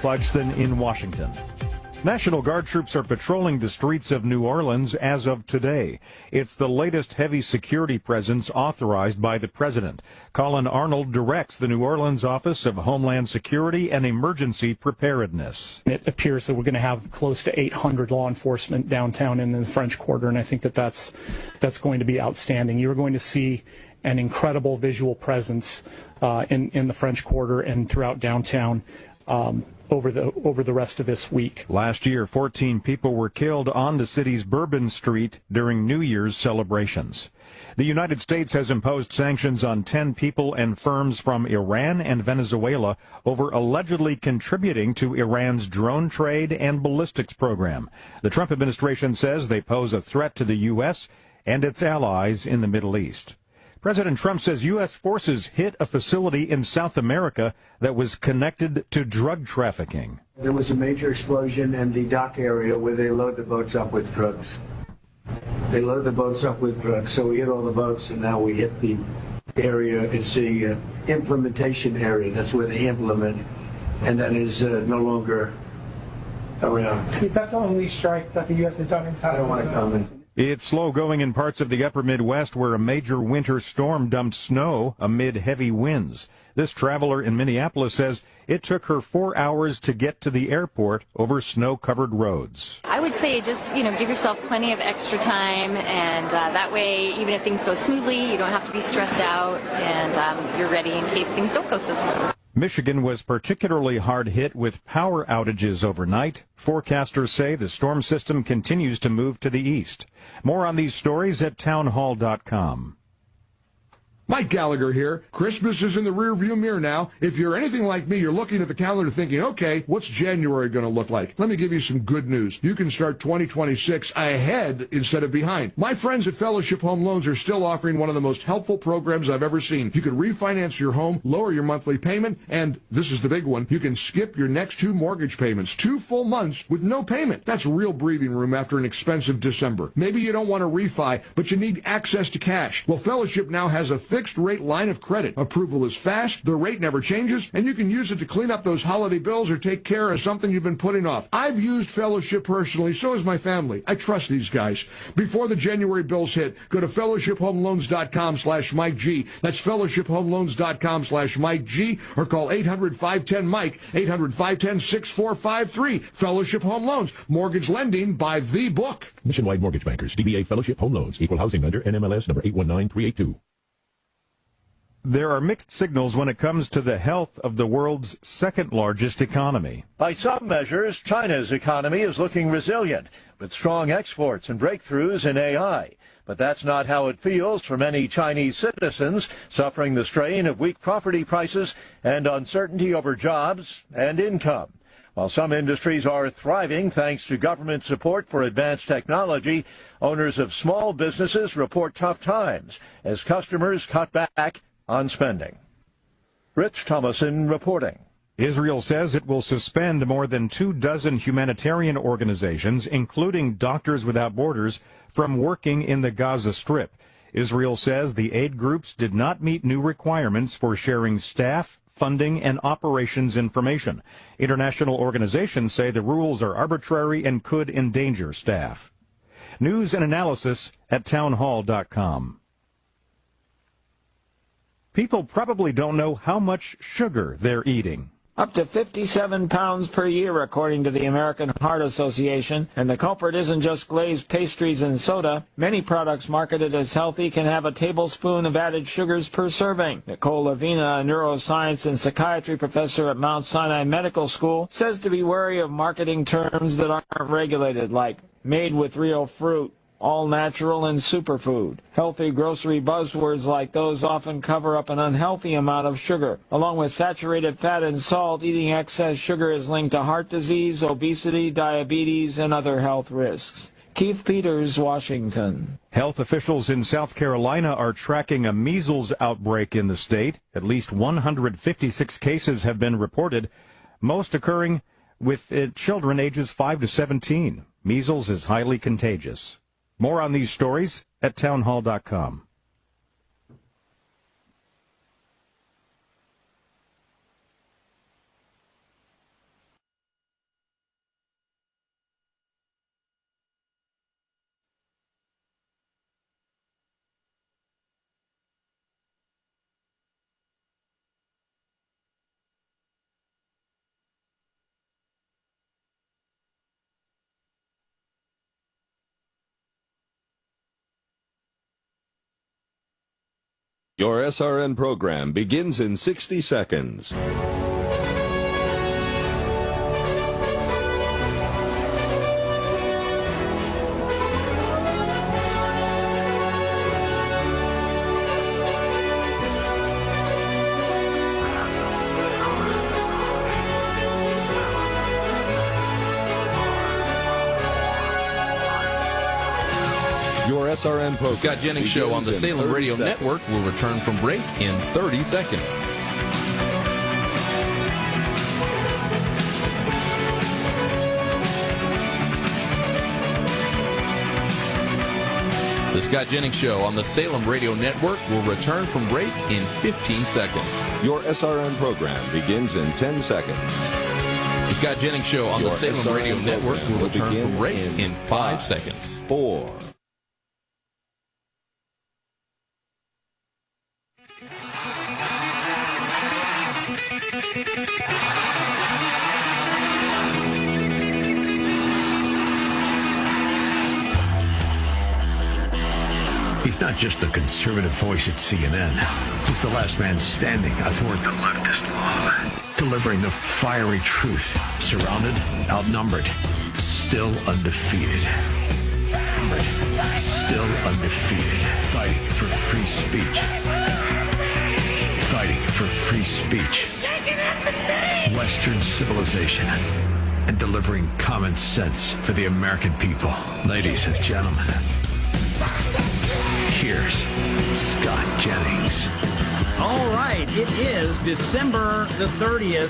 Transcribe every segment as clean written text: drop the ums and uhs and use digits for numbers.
Clugston in Washington. National Guard troops are patrolling the streets of New Orleans as of today. It's the latest heavy security presence authorized by the president. Colin Arnold directs the New Orleans Office of Homeland Security and Emergency Preparedness. It appears that we're going to have close to 800 law enforcement downtown in the French Quarter, and I think that that's going to be outstanding. You're going to see an incredible visual presence in the French Quarter and throughout downtown over the rest of this week. Last year, 14 people were killed on the city's Bourbon Street during New Year's celebrations. The United States has imposed sanctions on 10 people and firms from Iran and Venezuela over allegedly contributing to Iran's drone trade and ballistics program. The Trump administration says they pose a threat to the U.S. and its allies in the Middle East. President Trump says U.S. forces hit a facility in South America that was connected to drug trafficking. There was a major explosion in the dock area where they load the boats up with drugs. They load the boats up with drugs, so we hit all the boats, and now we hit the area. It's the implementation area. That's where they implement, and that is no longer around. Is that the only strike that the U.S. has done inside? I don't want to comment. It's slow going in parts of the upper Midwest where a major winter storm dumped snow amid heavy winds. This traveler in Minneapolis says it took her 4 hours to get to the airport over snow-covered roads. I would say just, give yourself plenty of extra time, and that way, even if things go smoothly, you don't have to be stressed out, and you're ready in case things don't go so smooth. Michigan was particularly hard hit with power outages overnight. Forecasters say the storm system continues to move to the east. More on these stories at townhall.com. Mike Gallagher here. Christmas is in the rearview mirror now. If you're anything like me, you're looking at the calendar thinking, okay, what's January going to look like? Let me give you some good news. You can start 2026 ahead instead of behind. My friends at Fellowship Home Loans are still offering one of the most helpful programs I've ever seen. You can refinance your home, lower your monthly payment, and this is the big one, you can skip your next 2 mortgage payments, 2 full months with no payment. That's real breathing room after an expensive December. Maybe you don't want to refi, but you need access to cash. Well, Fellowship now has a fixed rate line of credit. Approval is fast, the rate never changes, and you can use it to clean up those holiday bills or take care of something you've been putting off. I've used Fellowship personally, so has my family. I trust these guys. Before the January bills hit, go to fellowshiphomeloans.com/Mike G. That's fellowshiphomeloans.com/Mike G, or call 800-510-MIKE, 800-510-6453. Fellowship Home Loans, mortgage lending by the book. Nationwide Mortgage Bankers, DBA Fellowship Home Loans, Equal Housing Lender, NMLS number 819382. There are mixed signals when it comes to the health of the world's second largest economy. By some measures, China's economy is looking resilient, with strong exports and breakthroughs in AI. But that's not how it feels for many Chinese citizens suffering the strain of weak property prices and uncertainty over jobs and income. While some industries are thriving thanks to government support for advanced technology, owners of small businesses report tough times as customers cut back on spending. Rich Thomason reporting. Israel says it will suspend more than 24 humanitarian organizations, including Doctors Without Borders, from working in the Gaza Strip. Israel says the aid groups did not meet new requirements for sharing staff, funding, and operations information. International organizations say the rules are arbitrary and could endanger staff. News and analysis at townhall.com. People probably don't know how much sugar they're eating. Up to 57 pounds per year, according to the American Heart Association. And the culprit isn't just glazed pastries and soda. Many products marketed as healthy can have a tablespoon of added sugars per serving. Nicole Lavina, a neuroscience and psychiatry professor at Mount Sinai Medical School, says to be wary of marketing terms that aren't regulated, like made with real fruit, all natural, and superfood. Healthy grocery buzzwords like those often cover up an unhealthy amount of sugar. Along with saturated fat and salt, eating excess sugar is linked to heart disease, obesity, diabetes, and other health risks. Keith Peters, Washington. Health officials in South Carolina are tracking a measles outbreak in the state. At least 156 cases have been reported, most occurring with children ages 5 to 17. Measles is highly contagious. More on these stories at townhall.com. Your SRN program begins in 60 seconds. Your SRN program. Scott Jennings Show on the Salem Radio Network will return from break in 30 seconds. The Scott Jennings Show on the Salem Radio Network will return from break in 15 seconds. Your SRN program begins in 10 seconds. The Scott Jennings Show on the Salem Radio Network will return from break in 5 seconds. 4. He's not just the conservative voice at CNN. He's the last man standing athwart the leftist mob, delivering the fiery truth. Surrounded, outnumbered, still undefeated. Still undefeated. Fighting for free speech. Fighting for free speech. Western civilization. And delivering common sense for the American people. Ladies and gentlemen, here's Scott Jennings. All right, it is December the 30th.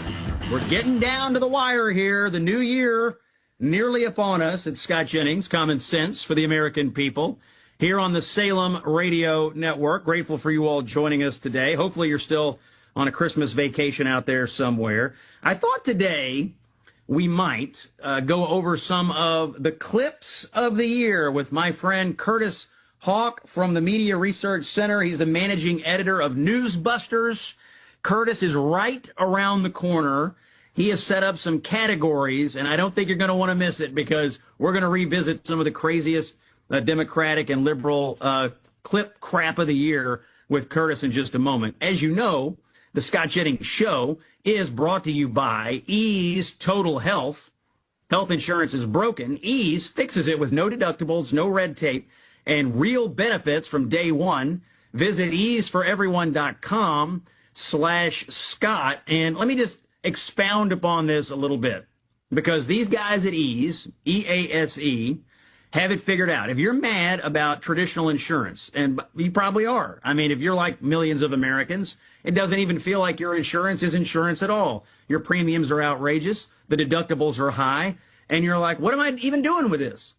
We're getting down to the wire here. The new year nearly upon us. It's Scott Jennings, Common Sense for the American People, here on the Salem Radio Network. Grateful for you all joining us today. Hopefully you're still on a Christmas vacation out there somewhere. I thought today we might go over some of the clips of the year with my friend Curtis Hawk from the Media Research Center. He's the managing editor of Newsbusters. Curtis is right around the corner. He has set up some categories, and I don't think you're going to want to miss it because we're going to revisit some of the craziest Democratic and liberal clip crap of the year with Curtis in just a moment. As you know, the Scott Jennings Show is brought to you by Ease Total Health. Health insurance is broken. Ease fixes it with no deductibles, no red tape, and real benefits from day one. Visit easeforeveryone.com/Scott. And let me just expound upon this a little bit, because these guys at Ease, EASE, have it figured out. If you're mad about traditional insurance, and you probably are, I mean, if you're like millions of Americans, it doesn't even feel like your insurance is insurance at all. Your premiums are outrageous, the deductibles are high, and you're like, what am I even doing with this?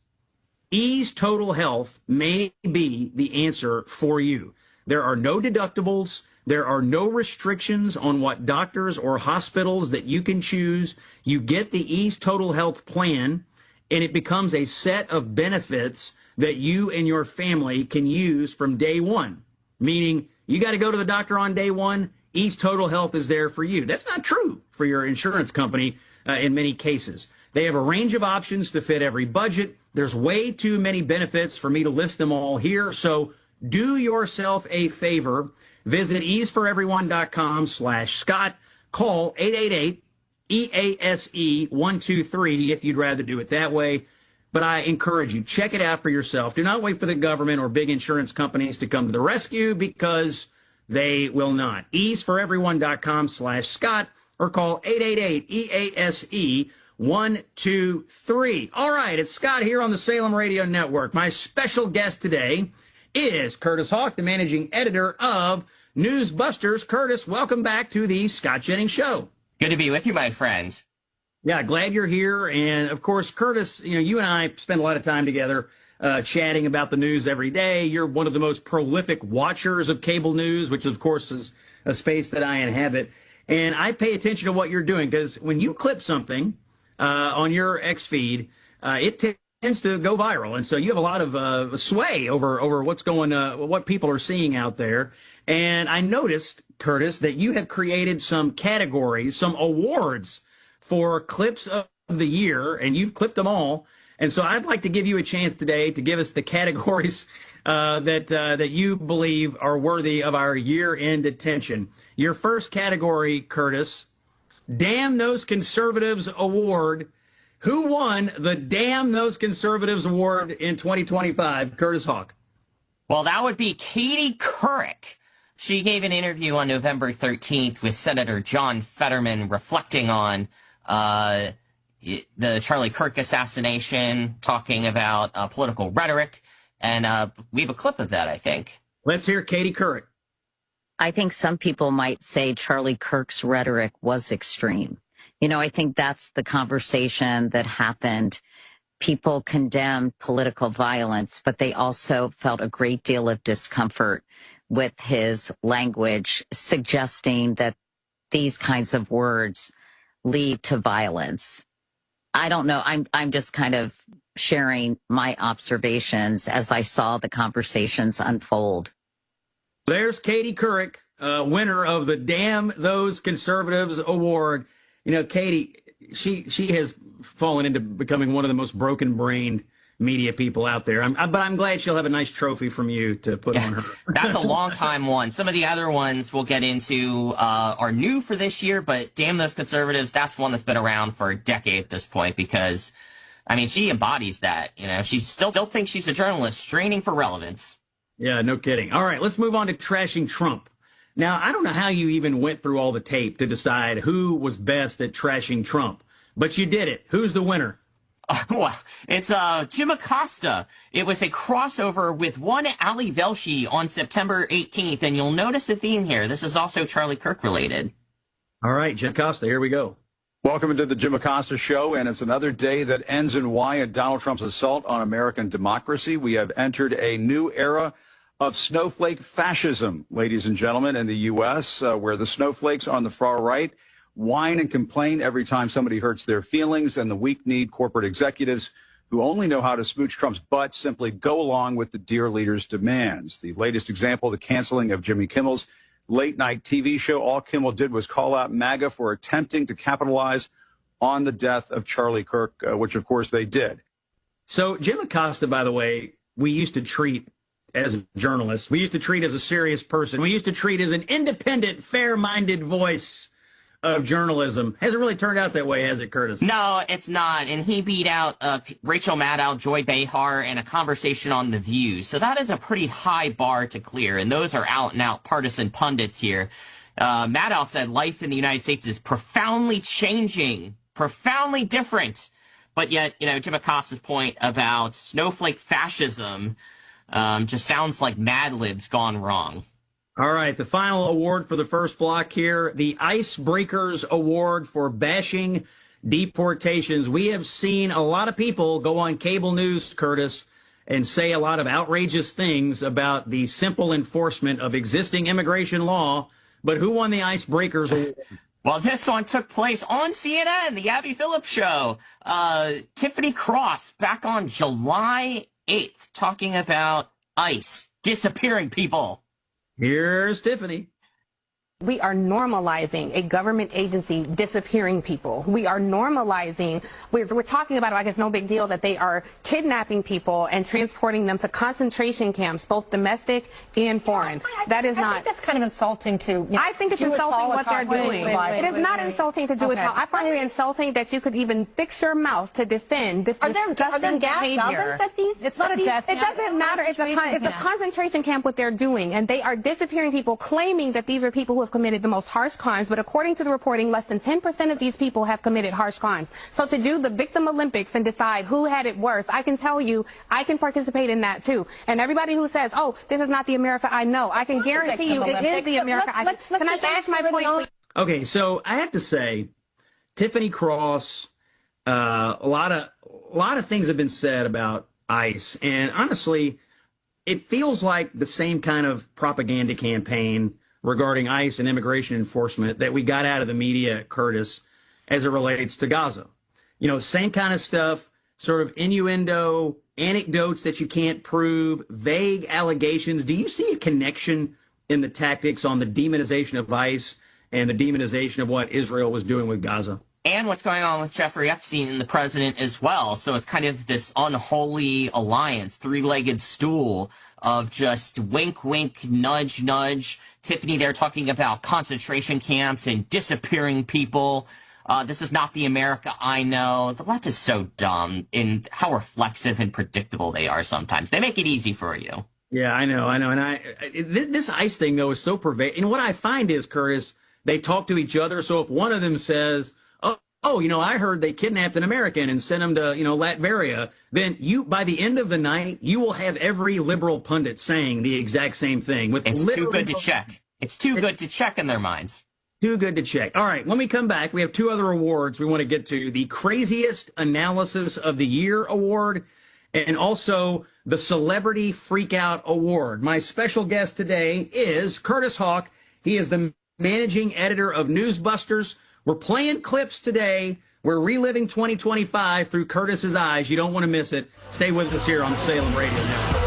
Ease Total Health may be the answer for you. There are no deductibles. There are no restrictions on what doctors or hospitals that you can choose. You get the Ease Total Health plan, and it becomes a set of benefits that you and your family can use from day one. Meaning, you got to go to the doctor on day one, Ease Total Health is there for you. That's not true for your insurance company in many cases. They have a range of options to fit every budget. There's way too many benefits for me to list them all here. So do yourself a favor. Visit easeforeveryone.com/Scott. Call 888-EASE-123 if you'd rather do it that way. But I encourage you, check it out for yourself. Do not wait for the government or big insurance companies to come to the rescue, because they will not. easeforeveryone.com/Scott or call 888-EASE-123. All right, it's Scott here on the Salem Radio Network. My special guest today is Curtis Hawk, the managing editor of Newsbusters. Curtis, welcome back to the Scott Jennings Show. Good to be with you, my friends. Yeah, glad you're here. And of course, Curtis, you and I spend a lot of time together chatting about the news every day. You're one of the most prolific watchers of cable news, which of course is a space that I inhabit. And I pay attention to what you're doing, because when you clip something on your X feed, it tends to go viral. And so you have a lot of sway over what's going, what people are seeing out there. And I noticed, Curtis, that you have created some categories, some awards for clips of the year, and you've clipped them all. And so I'd like to give you a chance today to give us the categories that you believe are worthy of our year-end attention. Your first category, Curtis, Damn Those Conservatives Award. Who won the Damn Those Conservatives Award in 2025? Curtis Hawk. Well, that would be Katie Couric. She gave an interview on November 13th with Senator John Fetterman reflecting on the Charlie Kirk assassination, talking about political rhetoric, and we have a clip of that, I think. Let's hear Katie Couric. I think some people might say Charlie Kirk's rhetoric was extreme. You know, I think that's the conversation that happened. People condemned political violence, but they also felt a great deal of discomfort with his language, suggesting that these kinds of words lead to violence. I don't know. I'm just kind of sharing my observations as I saw the conversations unfold. There's Katie Couric, winner of the Damn Those Conservatives Award. You know, Katie, she has fallen into becoming one of the most broken-brained media people out there. But I'm glad she'll have a nice trophy from you to put on her. That's a long-time one. Some of the other ones we'll get into are new for this year, but Damn Those Conservatives, that's one that's been around for a decade at this point because, I mean, she embodies that. You know, she still thinks she's a journalist straining for relevance. Yeah, no kidding. All right, let's move on to trashing Trump. Now, I don't know how you even went through all the tape to decide who was best at trashing Trump, but you did it. Who's the winner? Well, it's Jim Acosta. It was a crossover with one Ali Velshi on September 18th, and you'll notice a theme here. This is also Charlie Kirk related. All right, Jim Acosta, here we go. Welcome to the Jim Acosta Show, and it's another day that ends in Y in Donald Trump's assault on American democracy. We have entered a new era of snowflake fascism, ladies and gentlemen, in the U.S., where the snowflakes on the far right whine and complain every time somebody hurts their feelings, and the weak-kneed corporate executives who only know how to smooch Trump's butt simply go along with the dear leader's demands. The latest example, the canceling of Jimmy Kimmel's late-night TV show. All Kimmel did was call out MAGA for attempting to capitalize on the death of Charlie Kirk, which, of course, they did. So Jim Acosta, by the way, we used to treat as a journalist. We used to treat as a serious person. We used to treat as an independent, fair-minded voice of journalism. Hasn't really turned out that way, has it, Curtis? No, it's not. And he beat out Rachel Maddow, Joy Behar, in a conversation on The View. So that is a pretty high bar to clear. And those are out-and-out partisan pundits here. Maddow said life in the United States is profoundly changing, profoundly different. But yet, you know, Jim Acosta's point about snowflake fascism just sounds like Mad Libs gone wrong. All right, the final award for the first block here, the Icebreakers Award for bashing deportations. We have seen a lot of people go on cable news, Curtis, and say a lot of outrageous things about the simple enforcement of existing immigration law. But who won the Icebreakers Award? Well, this one took place on CNN, the Abby Phillips Show. Tiffany Cross back on July 8th talking about ICE disappearing people. Here's Tiffany. We are normalizing a government agency disappearing people. We are normalizing, we're talking about, like it's no big deal that they are kidnapping people and transporting them to concentration camps, both domestic and foreign. That is not. I think that's kind of insulting to. You know, I think it's insulting what they're doing. It is not insulting to Jewish Holocaust. I find it insulting that you could even fix your mouth to defend this disgusting behavior. It's not a death. It doesn't matter. It's a concentration camp what they're doing, and they are disappearing people, claiming that these are people who have committed the most harsh crimes, but according to the reporting, less than 10% of these people have committed harsh crimes. So to do the victim Olympics and decide who had it worse, I can tell you, I can participate in that too. And everybody who says, oh, this is not the America I know, I can guarantee you it is the America I know. Can I finish my point, please? Okay, so I have to say, Tiffany Cross, a lot of things have been said about ICE, and honestly, it feels like the same kind of propaganda campaign regarding ICE and immigration enforcement that we got out of the media, Curtis, as it relates to Gaza. You know, same kind of stuff, sort of innuendo, anecdotes that you can't prove, vague allegations. Do you see a connection in the tactics on the demonization of ICE and the demonization of what Israel was doing with Gaza? and what's going on with Jeffrey Epstein and the president as well. So it's kind of this unholy alliance, three-legged stool of just wink, wink, nudge, nudge. Tiffany there talking about concentration camps and disappearing people. This is not the America I know. The left is so dumb in how reflexive and predictable they are sometimes. They make it easy for you. Yeah, I know. And this ICE thing, though, is so pervasive. And what I find is, Curtis, they talk to each other. So if one of them says, oh, I heard they kidnapped an American and sent him to, Latveria, then by the end of the night, you will have every liberal pundit saying the exact same thing. It's too good to check. It's too good to check in their minds. Too good to check. All right, when we come back, we have two other awards we want to get to. The Craziest Analysis of the Year Award and also the Celebrity Freakout Award. My special guest today is Curtis Hawk. He is the managing editor of Newsbusters. We're playing clips today. We're reliving 2025 through Curtis's eyes. You don't want to miss it. Stay with us here on the Salem Radio Network.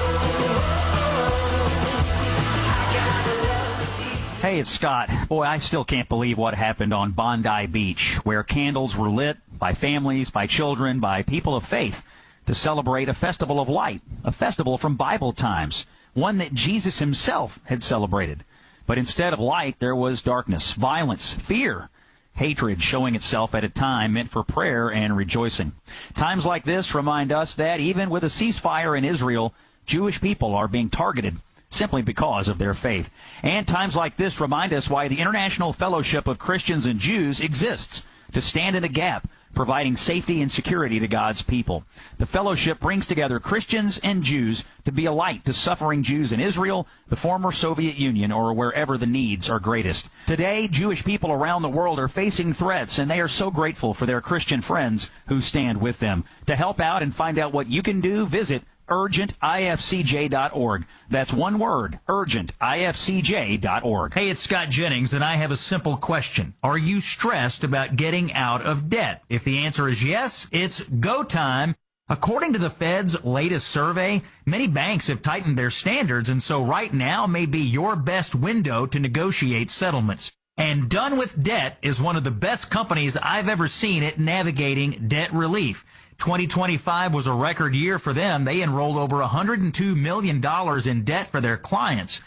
Hey, it's Scott. Boy, I still can't believe what happened on Bondi Beach, where candles were lit by families, by children, by people of faith to celebrate a festival of light, a festival from Bible times, one that Jesus himself had celebrated. But instead of light, there was darkness, violence, fear, hatred showing itself at a time meant for prayer and rejoicing. Times like this remind us that even with a ceasefire in Israel, Jewish people are being targeted simply because of their faith. And times like this remind us why the International Fellowship of Christians and Jews exists, to stand in the gap, providing safety and security to God's people. The fellowship brings together Christians and Jews to be a light to suffering Jews in Israel, the former Soviet Union, or wherever the needs are greatest. Today, Jewish people around the world are facing threats, and they are so grateful for their Christian friends who stand with them. To help out and find out what you can do, visit urgentifcj.org. That's one word, urgentifcj.org. Hey, it's Scott Jennings, and I have a simple question. Are you stressed about getting out of debt? If the answer is yes, it's go time. According to the Fed's latest survey, many banks have tightened their standards, and so right now may be your best window to negotiate settlements. And Done with Debt is one of the best companies I've ever seen at navigating debt relief. 2025 was a record year for them. They enrolled over $102 million in debt for their clients.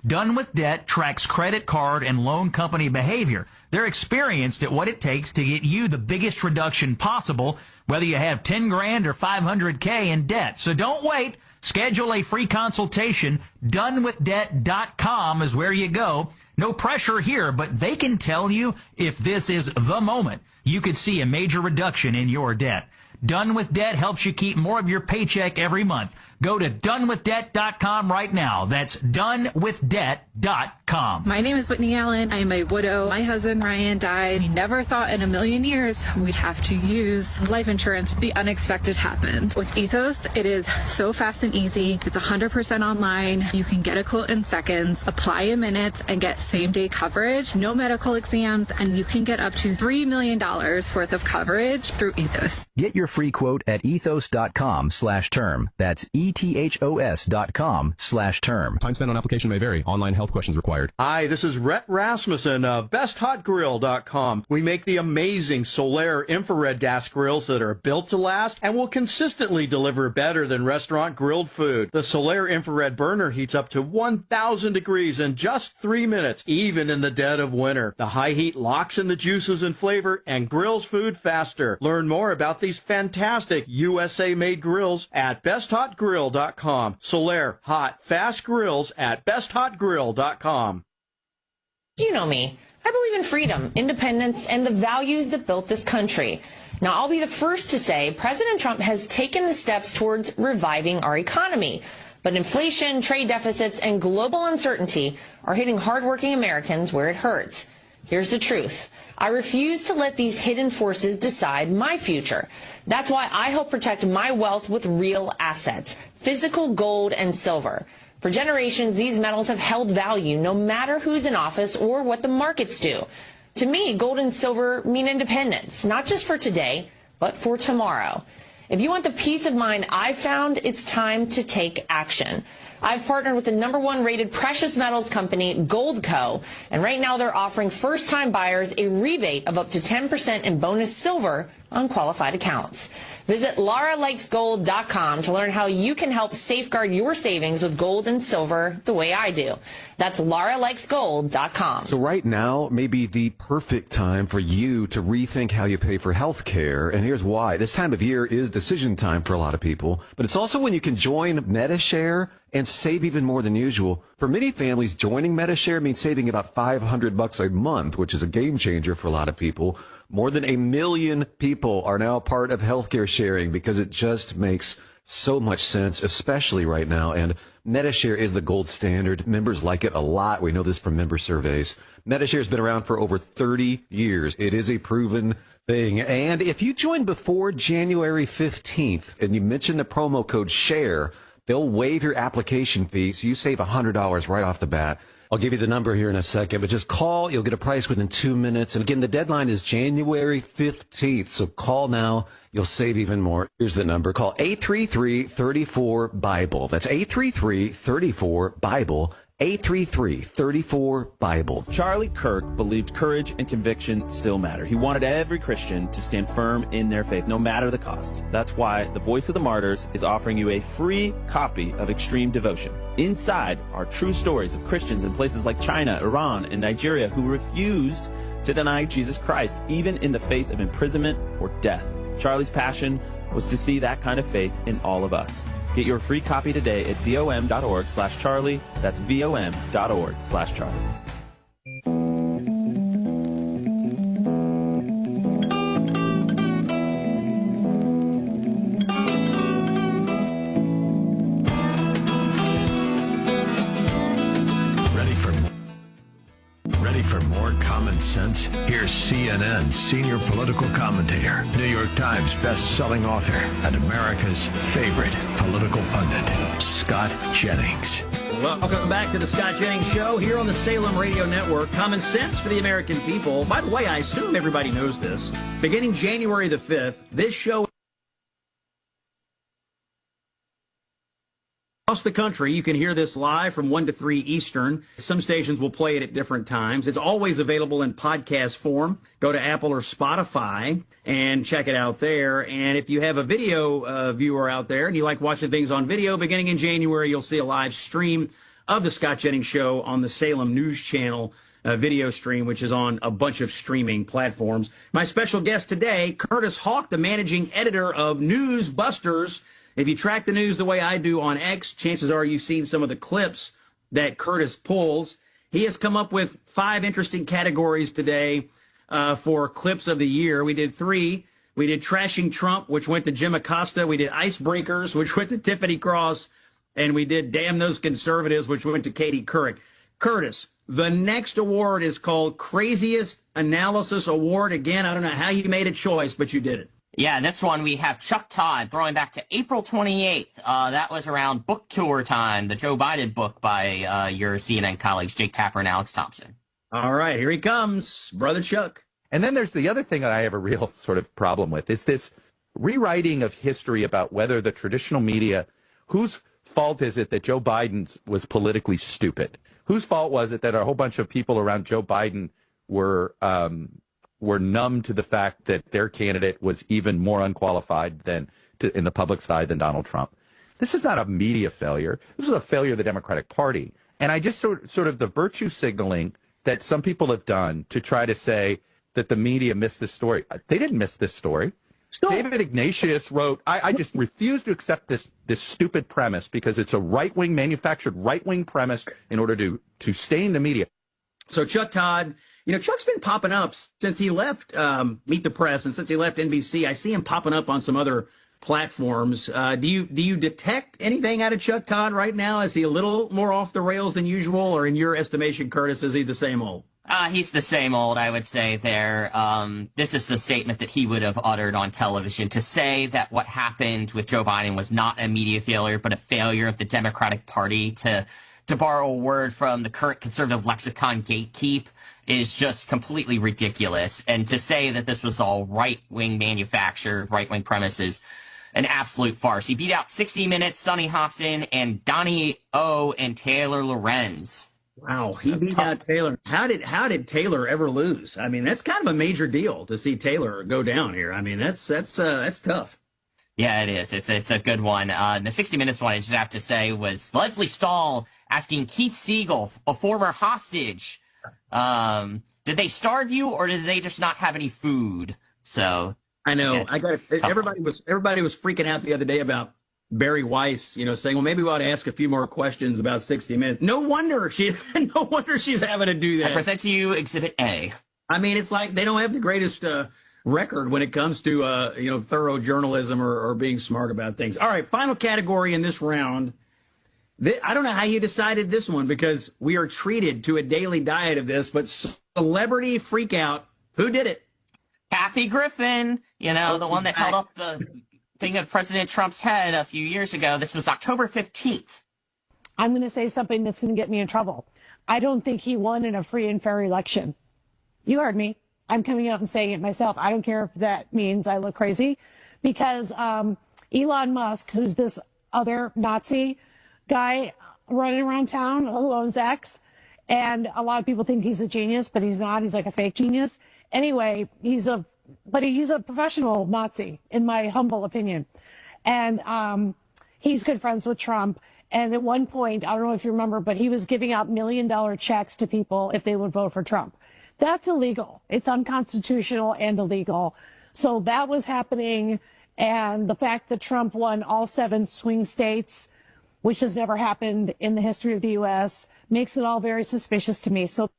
Done with Debt tracks credit card and loan company behavior. They're experienced at what it takes to get you the biggest reduction possible, whether you have 10 grand or 500K in debt. So don't wait. Schedule a free consultation. Donewithdebt.com is where you go. No pressure here, but they can tell you if this is the moment you could see a major reduction in your debt. Done with Debt helps you keep more of your paycheck every month. Go to donewithdebt.com right now. That's donewithdebt.com. My name is Whitney Allen. I am a widow. My husband, Ryan, died. We never thought in a million years we'd have to use life insurance. The unexpected happened. With Ethos, it is so fast and easy. It's 100% online. You can get a quote in seconds, apply in minutes, and get same-day coverage. No medical exams, and you can get up to $3 million worth of coverage through Ethos. Get your free quote at ethos.com/term. That's ethos.com/term. Time spent on application may vary. Online health questions required. Hi, this is Rhett Rasmussen of BestHotGrill.com. We make the amazing Solaire infrared gas grills that are built to last and will consistently deliver better than restaurant grilled food. The Solaire infrared burner heats up to 1,000 degrees in just 3 minutes, even in the dead of winter. The high heat locks in the juices and flavor and grills food faster. Learn more about these fantastic USA-made grills at BestHotGrill.com. Solaire, hot, fast grills at BestHotGrill.com. You know me. I believe in freedom, independence, and the values that built this country. Now, I'll be the first to say President Trump has taken the steps towards reviving our economy. But inflation, trade deficits, and global uncertainty are hitting hardworking Americans where it hurts. Here's the truth. I refuse to let these hidden forces decide my future. That's why I help protect my wealth with real assets, physical gold and silver. For generations, these metals have held value no matter who's in office or what the markets do. To me, gold and silver mean independence, not just for today, but for tomorrow. If you want the peace of mind I've found, it's time to take action. I've partnered with the #1 rated precious metals company, Goldco, and right now they're offering first-time buyers a rebate of up to 10% in bonus silver on qualified accounts. Visit LaraLikesGold.com to learn how you can help safeguard your savings with gold and silver the way I do. That's LaraLikesGold.com. So right now may be the perfect time for you to rethink how you pay for health care, and here's why. This time of year is decision time for a lot of people, but it's also when you can join MediShare and save even more than usual. For many families, joining MediShare means saving about $500 a month, which is a game changer for a lot of people. More than 1 million people are now part of healthcare sharing because it just makes so much sense, especially right now. And MediShare is the gold standard. Members like it a lot. We know this from member surveys. MediShare has been around for over 30 years. It is a proven thing. And if you join before January 15th and you mention the promo code SHARE, they'll waive your application fee, so you save $100 right off the bat. I'll give you the number here in a second, but just call. You'll get a price within 2 minutes. And again, the deadline is January 15th, so call now. You'll save even more. Here's the number. Call 833-34-BIBLE. That's 833-34-BIBLE. 833-34-BIBLE. Charlie Kirk believed courage and conviction still matter. He wanted every Christian to stand firm in their faith, no matter the cost. That's why the Voice of the Martyrs is offering you a free copy of Extreme Devotion. Inside are true stories of Christians in places like China, Iran, and Nigeria who refused to deny Jesus Christ, even in the face of imprisonment or death. Charlie's passion was to see that kind of faith in all of us. Get your free copy today at vom.org/Charlie. That's vom.org/Charlie. Ready for more common sense? Here's CNN's senior political commentator, New York Times best-selling author, and America's favorite political pundit, Scott Jennings. Welcome back to the Scott Jennings Show here on the Salem Radio Network. Common sense for the American people. By the way, I assume everybody knows this. Beginning January the 5th, this show across the country, you can hear this live from 1 to 3 Eastern. Some stations will play it at different times. It's always available in podcast form. Go to Apple or Spotify and check it out there. And if you have a video viewer out there and you like watching things on video, beginning in January, you'll see a live stream of the Scott Jennings Show on the Salem News Channel video stream, which is on a bunch of streaming platforms. My special guest today, Curtis Hawk, the managing editor of News Busters. If you track the news the way I do on X, chances are you've seen some of the clips that Curtis pulls. He has come up with 5 interesting categories today for clips of the year. We did 3. We did Trashing Trump, which went to Jim Acosta. We did Icebreakers, which went to Tiffany Cross. And we did Damn Those Conservatives, which went to Katie Couric. Curtis, the next award is called Craziest Analysis Award. Again, I don't know how you made a choice, but you did it. Yeah, this one we have Chuck Todd throwing back to April 28th. That was around book tour time, the Joe Biden book by your CNN colleagues, Jake Tapper and Alex Thompson. All right, here he comes, Brother Chuck. And then there's the other thing that I have a real sort of problem with. Is this rewriting of history about whether the traditional media, whose fault is it that Joe Biden was politically stupid? Whose fault was it that a whole bunch of people around Joe Biden were numb to the fact that their candidate was even more unqualified in the public side than Donald Trump? This is not a media failure. This is a failure of the Democratic Party. And I just sort of the virtue signaling that some people have done to try to say that the media missed this story. They didn't miss this story. David Ignatius wrote, I just refuse to accept this stupid premise because it's a right-wing, manufactured right-wing premise in order to stain the media. So Chuck Todd, you know, Chuck's been popping up since he left Meet the Press and since he left NBC. I see him popping up on some other platforms. Do you detect anything out of Chuck Todd right now? Is he a little more off the rails than usual, or in your estimation, Curtis, is he the same old? He's the same old, I would say there. This is a statement that he would have uttered on television. To say that what happened with Joe Biden was not a media failure, but a failure of the Democratic Party, to borrow a word from the current conservative lexicon, gatekeep, is just completely ridiculous. And to say that this was all right-wing manufactured, right-wing premises, an absolute farce. He beat out 60 Minutes, Sonny Hostin, and Donnie O and Taylor Lorenz. Wow, he beat out Taylor. How did Taylor ever lose? I mean, that's kind of a major deal to see Taylor go down here. I mean, that's tough. Yeah, it is. It's a good one. The 60 Minutes one, I just have to say, was Leslie Stahl asking Keith Siegel, a former hostage, did they starve you or did they just not have any food? So I know. Everybody was freaking out the other day about Barry Weiss, saying, well, maybe we ought to ask a few more questions about 60 Minutes. No wonder she's having to do that. I present to you Exhibit A. I mean, it's like they don't have the greatest record when it comes to thorough journalism or being smart about things. All right, final category in this round. I don't know how you decided this one because we are treated to a daily diet of this, but celebrity freakout. Who did it? Kathy Griffin, the one that held up the thing of President Trump's head a few years ago. This was October 15th. I'm going to say something that's going to get me in trouble. I don't think he won in a free and fair election. You heard me. I'm coming out and saying it myself. I don't care if that means I look crazy because Elon Musk, who's this other Nazi guy running around town who owns X, and a lot of people think he's a genius, but he's not. He's like a fake genius. Anyway, he's a professional Nazi, in my humble opinion. And he's good friends with Trump. And at one point, I don't know if you remember, but he was giving out $1 million checks to people if they would vote for Trump. That's illegal. It's unconstitutional and illegal. So that was happening. And the fact that Trump won all 7 swing states, which has never happened in the history of the U.S., makes it all very suspicious to me. So,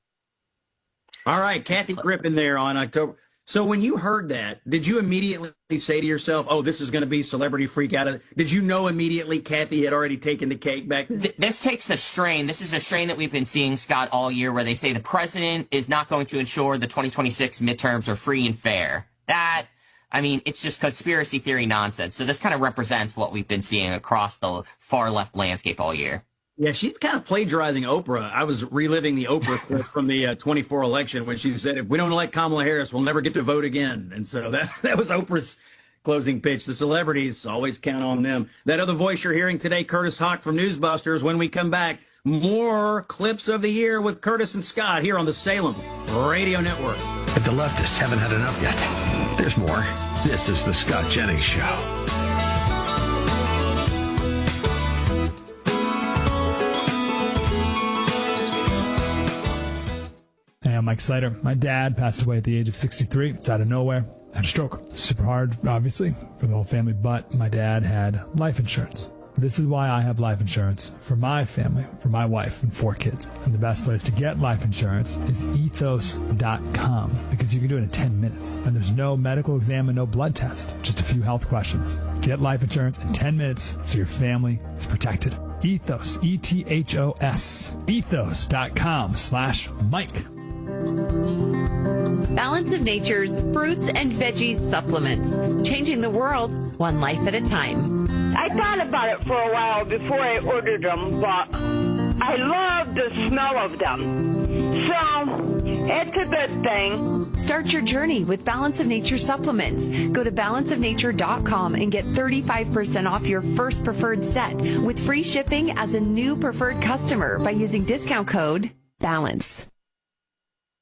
all right, Kathy Griffin there on October. So when you heard that, did you immediately say to yourself, oh, this is going to be celebrity freak out? Did you know immediately Kathy had already taken the cake back then? This takes a strain. This is a strain that we've been seeing, Scott, all year, where they say the president is not going to ensure the 2026 midterms are free and fair. It's just conspiracy theory nonsense. So this kind of represents what we've been seeing across the far left landscape all year. Yeah, she's kind of plagiarizing Oprah. I was reliving the Oprah clip from the 24 election when she said, if we don't elect Kamala Harris, we'll never get to vote again. And so that was Oprah's closing pitch. The celebrities, always count on them. That other voice you're hearing today, Curtis Hawk from Newsbusters. When we come back, more clips of the year with Curtis and Scott here on the Salem Radio Network. If the leftists haven't had enough yet, there's more. This is the Scott Jennings Show. Hey, I'm Mike Slater. My dad passed away at the age of 63. It's out of nowhere. Had a stroke. Super hard, obviously, for the whole family, but my dad had life insurance. This is why I have life insurance for my family, for my wife and 4 kids. And the best place to get life insurance is ethos.com because you can do it in 10 minutes. And there's no medical exam and no blood test, just a few health questions. Get life insurance in 10 minutes so your family is protected. Ethos, E-T-H-O-S, ethos.com/Mike. Balance of Nature's fruits and veggies supplements, changing the world one life at a time. I thought about it for a while before I ordered them, but I love the smell of them. So, it's a good thing. Start your journey with Balance of Nature supplements. Go to balanceofnature.com and get 35% off your first preferred set with free shipping as a new preferred customer by using discount code BALANCE.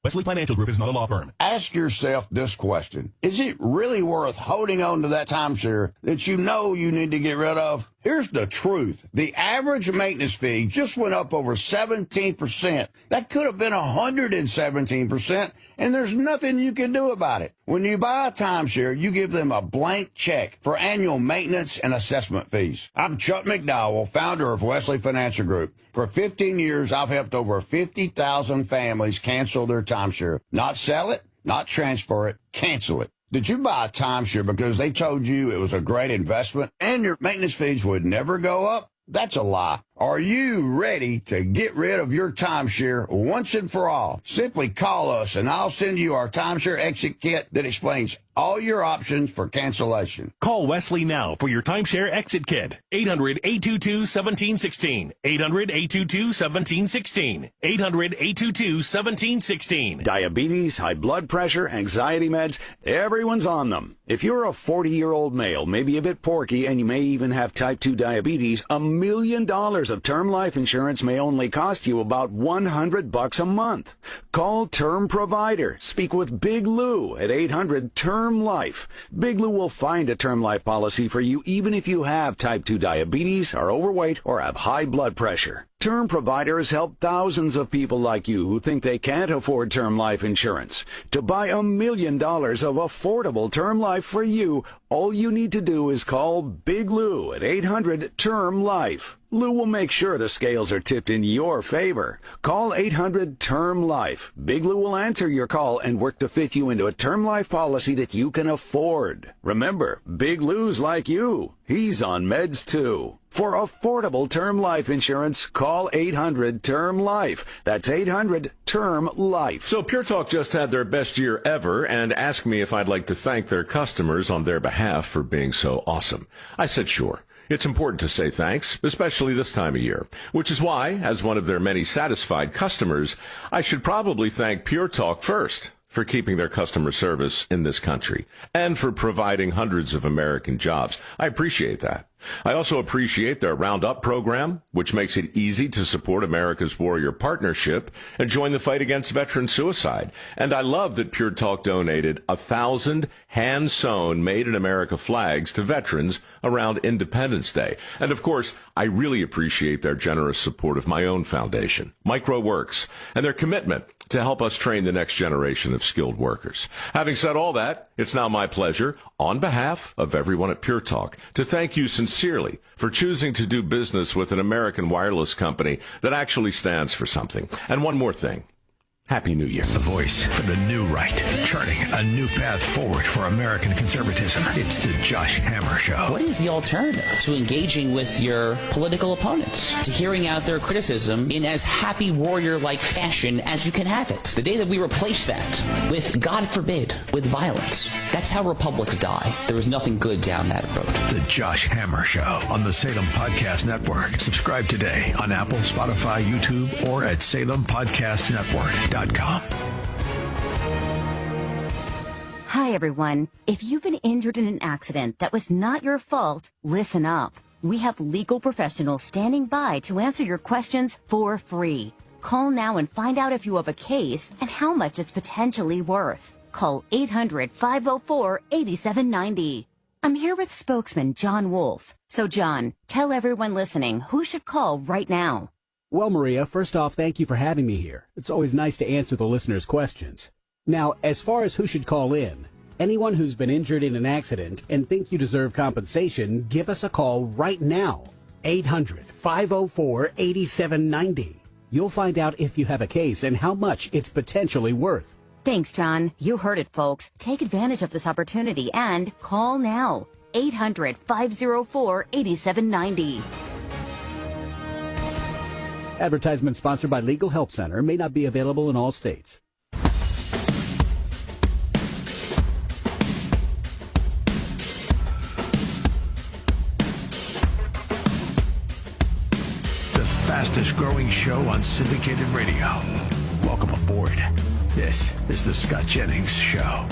Wesley Financial Group is not a law firm. Ask yourself this question. Is it really worth holding on to that timeshare that you know you need to get rid of? Here's the truth. The average maintenance fee just went up over 17%. That could have been 117%, and there's nothing you can do about it. When you buy a timeshare, you give them a blank check for annual maintenance and assessment fees. I'm Chuck McDowell, founder of Wesley Financial Group. For 15 years, I've helped over 50,000 families cancel their timeshare. Not sell it, not transfer it, cancel it. Did you buy a timeshare because they told you it was a great investment and your maintenance fees would never go up? That's a lie. Are you ready to get rid of your timeshare once and for all? Simply call us and I'll send you our timeshare exit kit that explains all your options for cancellation. Call Wesley now for your timeshare exit kit. 800-822-1716. 800-822-1716. 800-822-1716. Diabetes, high blood pressure, anxiety meds, everyone's on them. If you're a 40-year-old male, maybe a bit porky, and you may even have type 2 diabetes, $1 million of term life insurance may only cost you about $100 a month. Call Term Provider. Speak with Big Lou at 800-TERM Life. Big Lou will find a term life policy for you even if you have type 2 diabetes, are overweight, or have high blood pressure. Term Provider has helped thousands of people like you who think they can't afford term life insurance. To buy $1 million of affordable term life for you, all you need to do is call Big Lou at 800-TERM Life. Lou will make sure the scales are tipped in your favor. Call 800-TERM Life. Big Lou will answer your call and work to fit you into a term life policy that you can afford. Remember, Big Lou's like you. He's on meds too. For affordable term life insurance, call 800-TERM Life. That's 800-TERM Life. So Pure Talk just had their best year ever and asked me if I'd like to thank their customers on their behalf for being so awesome. I said sure. It's important to say thanks, especially this time of year, which is why, as one of their many satisfied customers, I should probably thank Pure Talk first for keeping their customer service in this country and for providing hundreds of American jobs. I appreciate that. I also appreciate their Roundup program, which makes it easy to support America's Warrior Partnership and join the fight against veteran suicide. And I love that Pure Talk donated 1,000 hand-sewn Made in America flags to veterans around Independence Day. And of course, I really appreciate their generous support of my own foundation, MicroWorks, and their commitment to help us train the next generation of skilled workers. Having said all that, it's now my pleasure, on behalf of everyone at Pure Talk, to thank you sincerely for choosing to do business with an American wireless company that actually stands for something. And one more thing. Happy New Year. The voice for the new right, charting a new path forward for American conservatism. It's the Josh Hammer Show. What is the alternative to engaging with your political opponents? To hearing out their criticism in as happy warrior-like fashion as you can have it. The day that we replace that with, God forbid, with violence. That's how republics die. There was nothing good down that road. The Josh Hammer Show on the Salem Podcast Network. Subscribe today on Apple, Spotify, YouTube, or at SalemPodcastNetwork.com. Hi, everyone. If you've been injured in an accident that was not your fault, listen up. We have legal professionals standing by to answer your questions for free. Call now and find out if you have a case and how much it's potentially worth. Call 800-504-8790. I'm here with spokesman John Wolf. So, John, tell everyone listening who should call right now. Well, Maria, first off, thank you for having me here. It's always nice to answer the listeners' questions. Now, as far as who should call in, anyone who's been injured in an accident and think you deserve compensation, give us a call right now. 800-504-8790. You'll find out if you have a case and how much it's potentially worth. Thanks, John. You heard it, folks. Take advantage of this opportunity and call now. 800-504-8790. Advertisement sponsored by Legal Help Center. May not be available in all states. The fastest growing show on syndicated radio. Welcome aboard. This is the Scott Jennings Show.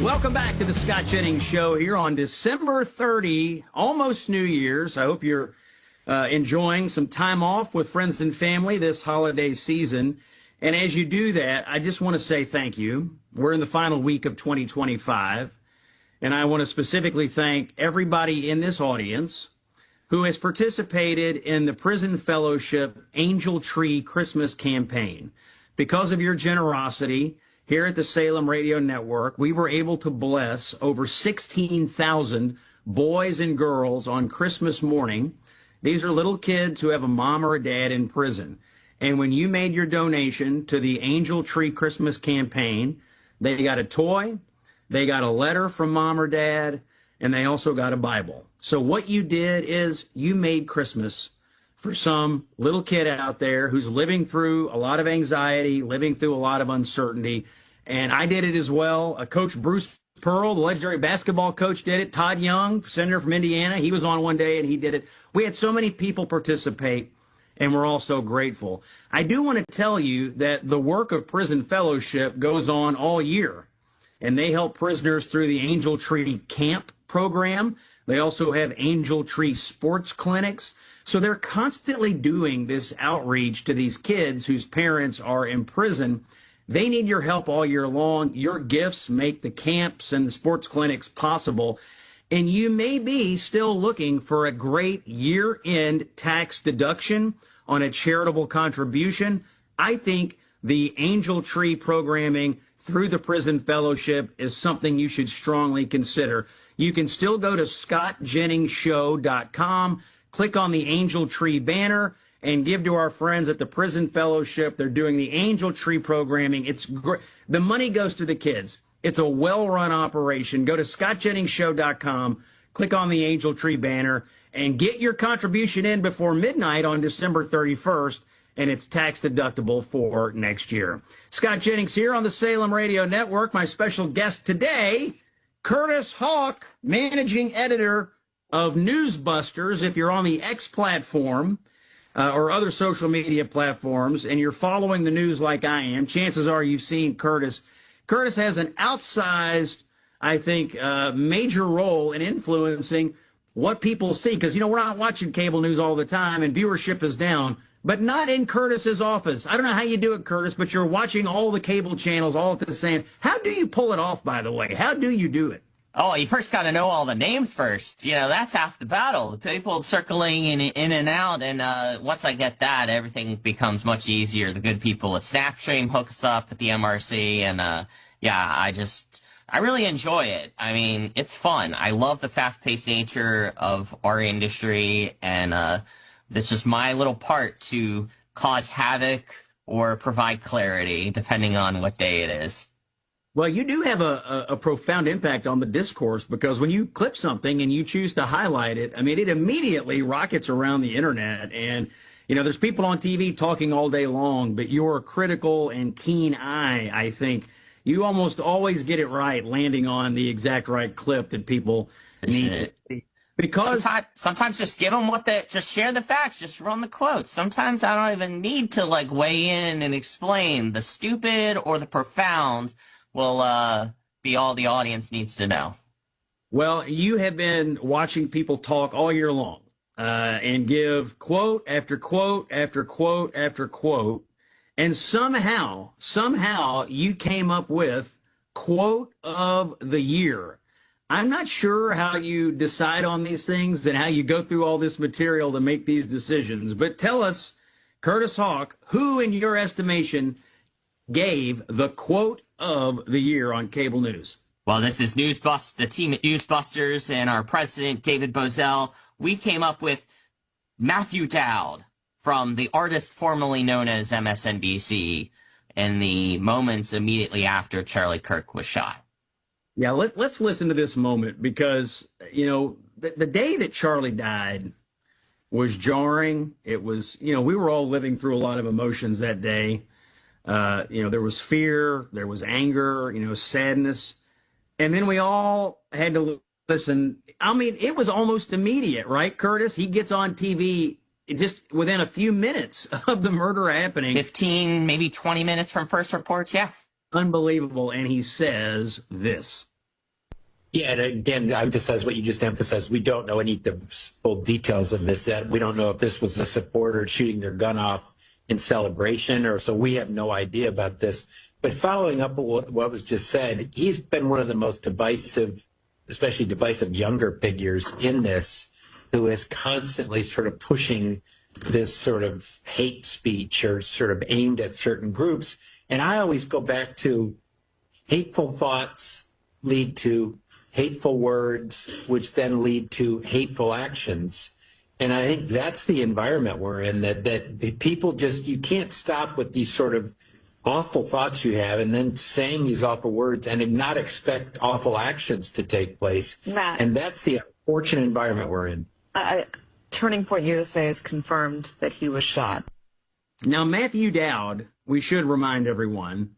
Welcome back to the Scott Jennings Show here on December 30, almost New Year's. I hope you're enjoying some time off with friends and family this holiday season. And as you do that, I just want to say thank you. We're in the final week of 2025. And I want to specifically thank everybody in this audience who has participated in the Prison Fellowship Angel Tree Christmas campaign. Because of your generosity here at the Salem Radio Network, we were able to bless over 16,000 boys and girls on Christmas morning. These are little kids who have a mom or a dad in prison. And when you made your donation to the Angel Tree Christmas campaign, they got a toy, they got a letter from mom or dad, and they also got a Bible. So what you did is you made Christmas for some little kid out there who's living through a lot of anxiety, living through a lot of uncertainty. And I did it as well. Coach Bruce Pearl, the legendary basketball coach, did it. Todd Young, senator from Indiana, he was on one day and he did it. We had so many people participate, and we're all so grateful. I do want to tell you that the work of Prison Fellowship goes on all year, and they help prisoners through the Angel Tree Camp program. They also have Angel Tree sports clinics. So they're constantly doing this outreach to these kids whose parents are in prison. They need your help all year long. Your gifts make the camps and the sports clinics possible. And you may be still looking for a great year-end tax deduction on a charitable contribution. I think the Angel Tree programming through the Prison Fellowship is something you should strongly consider. You can still go to scottjenningsshow.com, click on the Angel Tree banner, and give to our friends at the Prison Fellowship. They're doing the Angel Tree programming. It's great. The money goes to the kids. It's a well-run operation. Go to scottjenningsshow.com, click on the Angel Tree banner, and get your contribution in before midnight on December 31st, and it's tax deductible for next year. Scott Jennings here on the Salem Radio Network. My special guest today, Curtis Hawk, managing editor of Newsbusters. If you're on the X platform, or other social media platforms, and you're following the news like I am, chances are you've seen Curtis. Curtis has an outsized, I think, major role in influencing what people see. Because, we're not watching cable news all the time, and viewership is down, but not in Curtis's office. I don't know how you do it, Curtis, but you're watching all the cable channels all at the same. How do you pull it off, by the way? How do you do it? Oh, you first got to know all the names first. That's half the battle. The people circling in and out, and once I get that, everything becomes much easier. The good people at Snapstream hook us up at the MRC, and I really enjoy it. I mean, it's fun. I love the fast-paced nature of our industry, and this is my little part to cause havoc or provide clarity, depending on what day it is. Well, you do have a profound impact on the discourse, because when you clip something and you choose to highlight it, I mean, it immediately rockets around the internet. And, there's people on TV talking all day long, but your critical and keen eye, I think, you almost always get it right, landing on the exact right clip that people need to see. Because sometimes just give them just share the facts, just run the quotes. Sometimes I don't even need to weigh in and explain. The stupid or the profound will be all the audience needs to know. Well, you have been watching people talk all year long and give quote after quote after quote after quote, and somehow you came up with quote of the year. I'm not sure how you decide on these things and how you go through all this material to make these decisions, but tell us, Curtis Hawk, who in your estimation gave the quote of the year on cable news? Well, this is the team at Newsbusters and our president, David Bozell. We came up with Matthew Dowd from the artist formerly known as MSNBC in the moments immediately after Charlie Kirk was shot. Yeah, let's listen to this moment, because, the day that Charlie died was jarring. It was, we were all living through a lot of emotions that day. There was fear, there was anger, sadness. And then we all had to listen. I mean, it was almost immediate, right, Curtis? He gets on TV just within a few minutes of the murder happening. 15, maybe 20 minutes from first reports, yeah. Unbelievable. And he says this. Yeah, and again, I emphasize what you just emphasized. We don't know any of the full details of this. We don't know if this was a supporter shooting their gun off in celebration, or so we have no idea about this. But following up what was just said, he's been one of the most divisive, especially divisive younger figures in this, who is constantly sort of pushing this sort of hate speech or sort of aimed at certain groups. And I always go back to hateful thoughts lead to hateful words, which then lead to hateful actions. And I think that's the environment we're in, that people just, you can't stop with these sort of awful thoughts you have and then saying these awful words and not expect awful actions to take place. Matt, and that's the unfortunate environment we're in. Turning Point USA has confirmed that he was shot. Now, Matthew Dowd, we should remind everyone,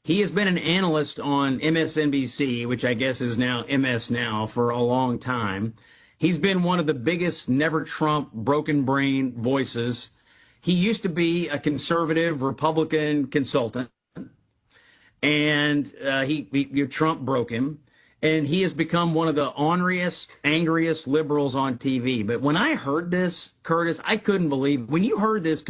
he has been an analyst on MSNBC, which I guess is now MS Now, for a long time. He's been one of the biggest never Trump broken brain voices. He used to be a conservative Republican consultant, and Trump broke him, and he has become one of the orneriest, angriest liberals on TV. But when I heard this, Curtis, I couldn't believe. When you heard this,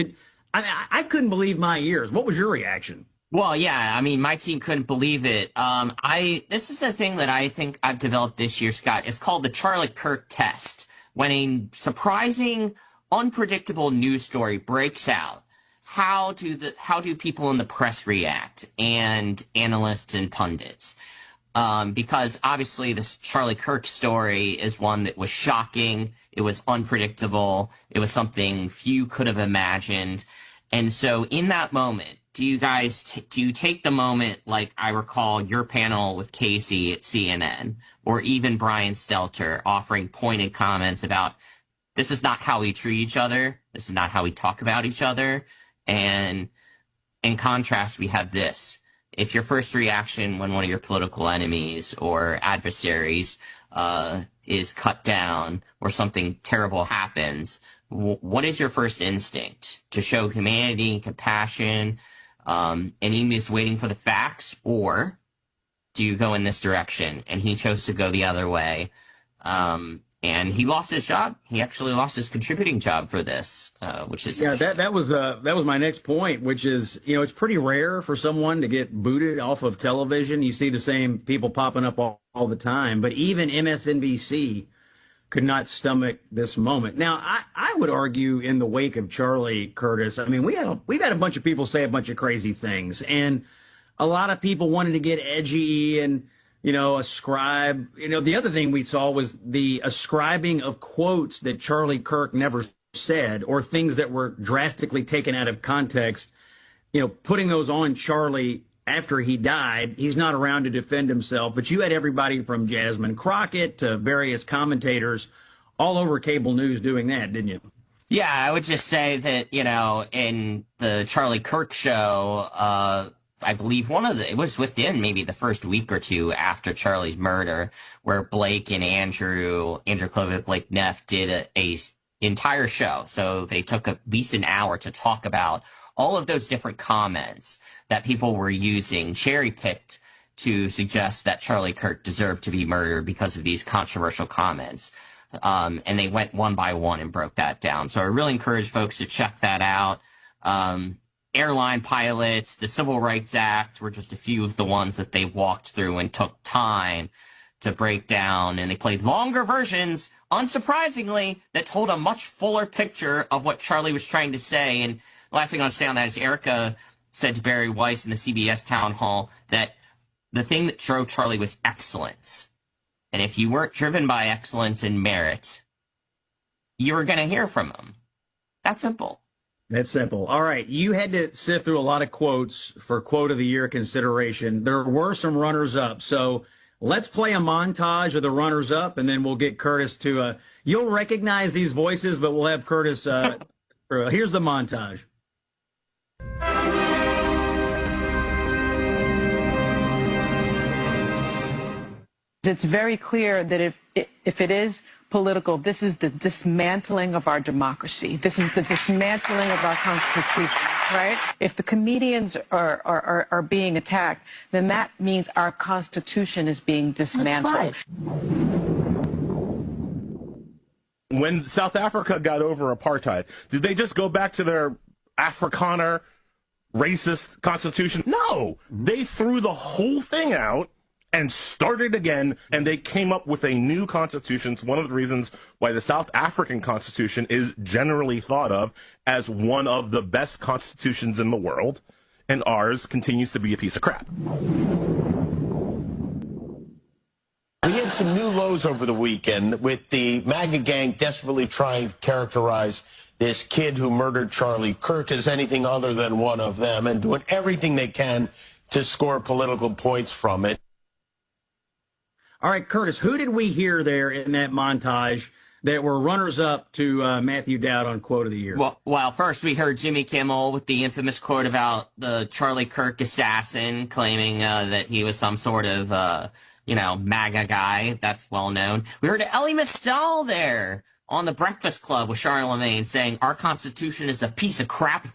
I couldn't believe my ears. What was your reaction? Well, yeah, I mean, my team couldn't believe it. This is a thing that I think I've developed this year, Scott. It's called the Charlie Kirk test. When a surprising, unpredictable news story breaks out, how do people in the press react, and analysts and pundits? Because obviously this Charlie Kirk story is one that was shocking. It was unpredictable. It was something few could have imagined. And so in that moment, do you take the moment, like I recall your panel with Casey at CNN, or even Brian Stelter offering pointed comments about, this is not how we treat each other. This is not how we talk about each other. And in contrast, we have this. If your first reaction when one of your political enemies or adversaries is cut down or something terrible happens, what is your first instinct? To show humanity, compassion, and he is waiting for the facts, or do you go in this direction? And he chose to go the other way. And he lost his job. He actually lost his contributing job for this, which is that was my next point, which is, it's pretty rare for someone to get booted off of television. You see the same people popping up all the time, but even MSNBC could not stomach this moment. Now, I would argue in the wake of Charlie, Curtis, I mean, we've had a bunch of people say a bunch of crazy things, and a lot of people wanted to get edgy and ascribe. The other thing we saw was the ascribing of quotes that Charlie Kirk never said, or things that were drastically taken out of context, putting those on Charlie after he died. He's not around to defend himself, but you had everybody from Jasmine Crockett to various commentators all over cable news doing that, didn't you? Yeah, I would just say that, in the Charlie Kirk show, I believe it was within maybe the first week or two after Charlie's murder, where Blake and Andrew Klovitt, Blake Neff, did a entire show. So they took at least an hour to talk about all of those different comments that people were using, cherry-picked to suggest that Charlie Kirk deserved to be murdered because of these controversial comments. And they went one by one and broke that down. So I really encourage folks to check that out. Airline pilots, the Civil Rights Act were just a few of the ones that they walked through and took time to break down. And they played longer versions, unsurprisingly, that told a much fuller picture of what Charlie was trying to say. And the last thing I want to say on that is Erica said to Barry Weiss in the CBS town hall that the thing that drove Charlie was excellence. And if you weren't driven by excellence and merit, you were going to hear from him. That's simple. That's simple. All right. You had to sift through a lot of quotes for Quote of the Year consideration. There were some runners-up. So let's play a montage of the runners-up, and then we'll get Curtis to you'll recognize these voices, but we'll have Curtis. Here's the montage. It's very clear that if it is political, this is the dismantling of our democracy. This is the dismantling of our Constitution, right? If the comedians are being attacked, then that means our Constitution is being dismantled. That's right. When South Africa got over apartheid, did they just go back to their Afrikaner racist constitution? No, they threw the whole thing out and started again, and they came up with a new constitution. It's one of the reasons why the South African constitution is generally thought of as one of the best constitutions in the world, and ours continues to be a piece of crap. We had some new lows over the weekend with the MAGA gang desperately trying to characterize this kid who murdered Charlie Kirk as anything other than one of them, and doing everything they can to score political points from it. All right, Curtis, who did we hear there in that montage that were runners-up to Matthew Dowd on Quote of the Year? Well, first we heard Jimmy Kimmel with the infamous quote about the Charlie Kirk assassin, claiming that he was some sort of, MAGA guy. That's well known. We heard Ellie Mistel there on The Breakfast Club with Charlemagne saying our Constitution is a piece of crap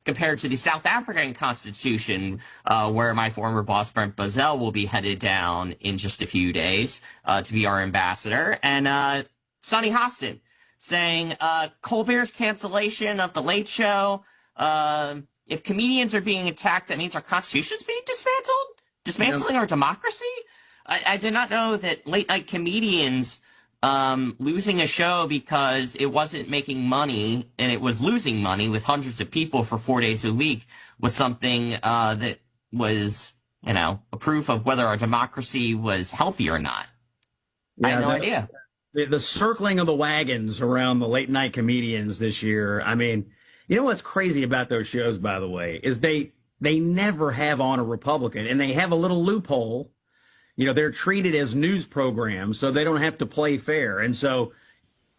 compared to the South African Constitution, where my former boss Brent Bozell will be headed down in just a few days to be our ambassador. And Sonny Hostin saying Colbert's cancellation of The Late Show. If comedians are being attacked, that means our Constitution's being dismantled? Dismantling our democracy? I did not know that late-night comedians losing a show because it wasn't making money and it was losing money with hundreds of people for 4 days a week was something that was, a proof of whether our democracy was healthy or not. I had no idea. The circling of the wagons around the late night comedians this year. I mean, you know what's crazy about those shows, by the way, is they never have on a Republican, and they have a little loophole. They're treated as news programs, so they don't have to play fair. And so,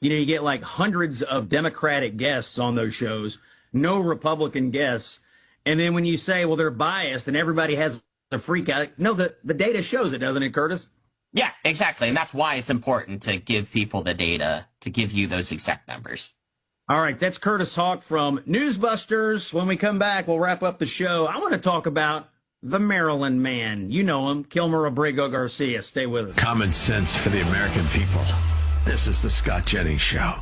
you get like hundreds of Democratic guests on those shows, no Republican guests. And then when you say, well, they're biased and everybody has a freak out, no, the data shows it, doesn't it, Curtis? Yeah, exactly. And that's why it's important to give people the data to give you those exact numbers. All right, that's Curtis Hawk from Newsbusters. When we come back, we'll wrap up the show. I want to talk about the Maryland man. You know him, Kilmer Abrigo Garcia. Stay with us. Common sense for the American people. This is the Scott Jennings Show.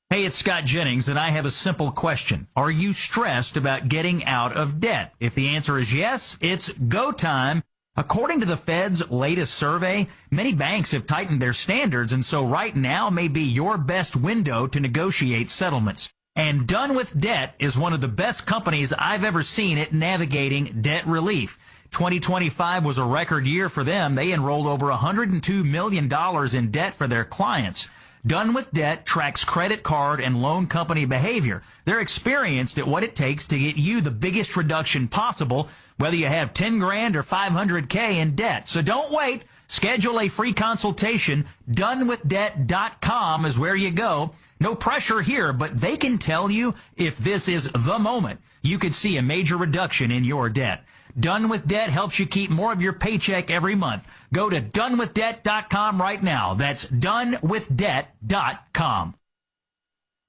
Hey, it's Scott Jennings, and I have a simple question. Are you stressed about getting out of debt? If the answer is yes, it's go time. According to the Fed's latest survey, many banks have tightened their standards, and so right now may be your best window to negotiate settlements. And Done with Debt is one of the best companies I've ever seen at navigating debt relief. 2025 was a record year for them. They enrolled over $102 million in debt for their clients. Done with Debt tracks credit card and loan company behavior. They're experienced at what it takes to get you the biggest reduction possible, whether you have 10 grand or 500K in debt. So don't wait. Schedule a free consultation. Donewithdebt.com is where you go. No pressure here, but they can tell you if this is the moment you could see a major reduction in your debt. Done with Debt helps you keep more of your paycheck every month. Go to donewithdebt.com right now. That's donewithdebt.com.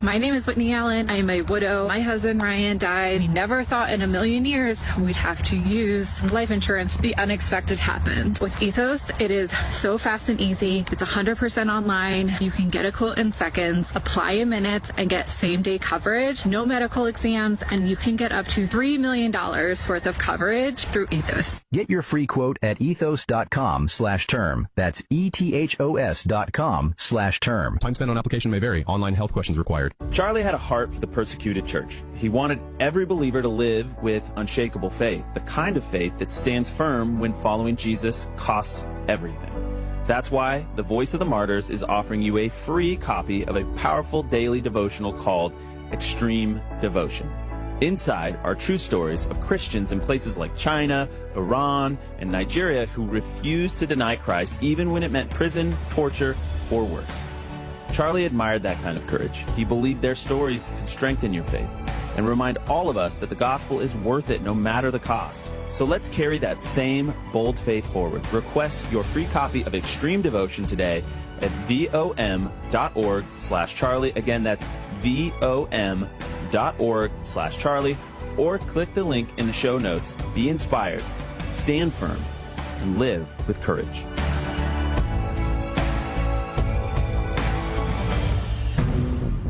My name is Whitney Allen. I am a widow. My husband, Ryan, died. We never thought in a million years we'd have to use life insurance. The unexpected happened. With Ethos, it is so fast and easy. It's 100% online. You can get a quote in seconds, apply in minutes, and get same-day coverage, no medical exams, and you can get up to $3 million worth of coverage through Ethos. Get your free quote at ethos.com/term. That's ethos.com/term. Time spent on application may vary. Online health questions required. Charlie had a heart for the persecuted church. He wanted every believer to live with unshakable faith, the kind of faith that stands firm when following Jesus costs everything. That's why the Voice of the Martyrs is offering you a free copy of a powerful daily devotional called Extreme Devotion. Inside are true stories of Christians in places like China, Iran, and Nigeria who refused to deny Christ even when it meant prison, torture, or worse. Charlie admired that kind of courage. He believed their stories could strengthen your faith and remind all of us that the gospel is worth it no matter the cost. So let's carry that same bold faith forward. Request your free copy of Extreme Devotion today at vom.org/Charlie. Again, that's vom.org/Charlie, or click the link in the show notes. Be inspired, stand firm, and live with courage.